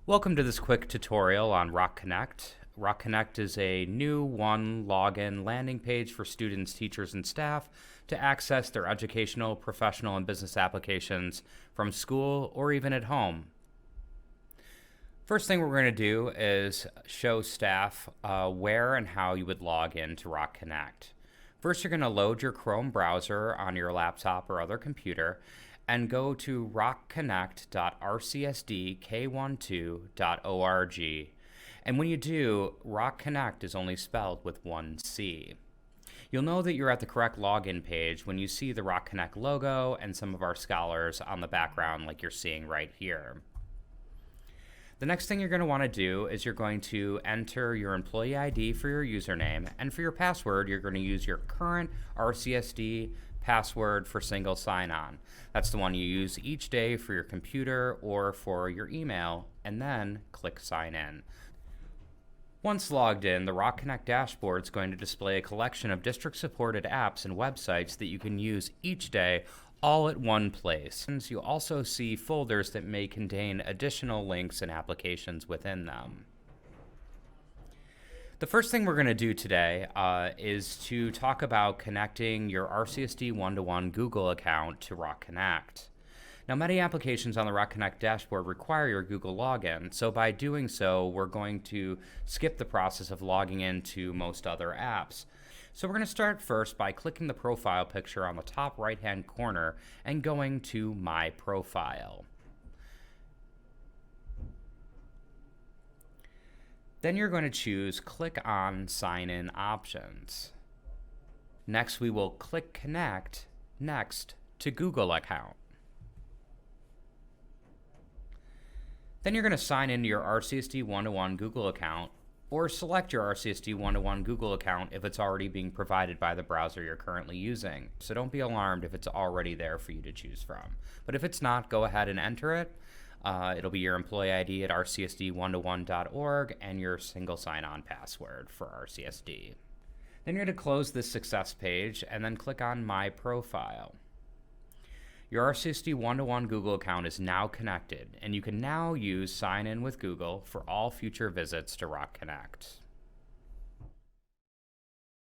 Welcome to this quick tutorial on RoConnect. RoConnect is a new one login landing page for students, teachers, and staff to access their educational, professional, and business applications from school or even at home. First thing we're going to do is show staff where and how you would log in to RoConnect. First, you're going to load your Chrome browser on your laptop or other computer and go to rocconnect.rcsdk12.org. And when you do, RoConnect is only spelled with one C. You'll know that you're at the correct login page when you see the RoConnect logo and some of our scholars on the background like you're seeing right here. The next thing you're going to want to do is you're going to enter your employee ID for your username, and for your password, you're going to use your current RCSD password for single sign-on. That's the one you use each day for your computer or for your email, and then click Sign In. Once logged in, the RoConnect dashboard is going to display a collection of district-supported apps and websites that you can use each day, all at one place. And you'll also see folders that may contain additional links and applications within them. The first thing we're going to do today is to talk about connecting your RCSD one-to-one Google account to RoConnect. Now, many applications on the RoConnect dashboard require your Google login, so by doing so, we're going to skip the process of logging into most other apps. So we're going to start first by clicking the profile picture on the top right-hand corner and going to My Profile. Then you're going to choose Click on Sign In Options. Next, we will click Connect next to Google account. Then you're going to sign into your RCSD one-to-one Google account, or select your RCSD one-to-one Google account if it's already being provided by the browser you're currently using. So don't be alarmed if it's already there for you to choose from. But if it's not, go ahead and enter it. It'll be your employee ID at rcsd1to1.org and your single sign-on password for RCSD. Then you're going to close this success page and then click on My Profile. Your RCSD one-to-one Google account is now connected, and you can now use Sign In with Google for all future visits to RoConnect.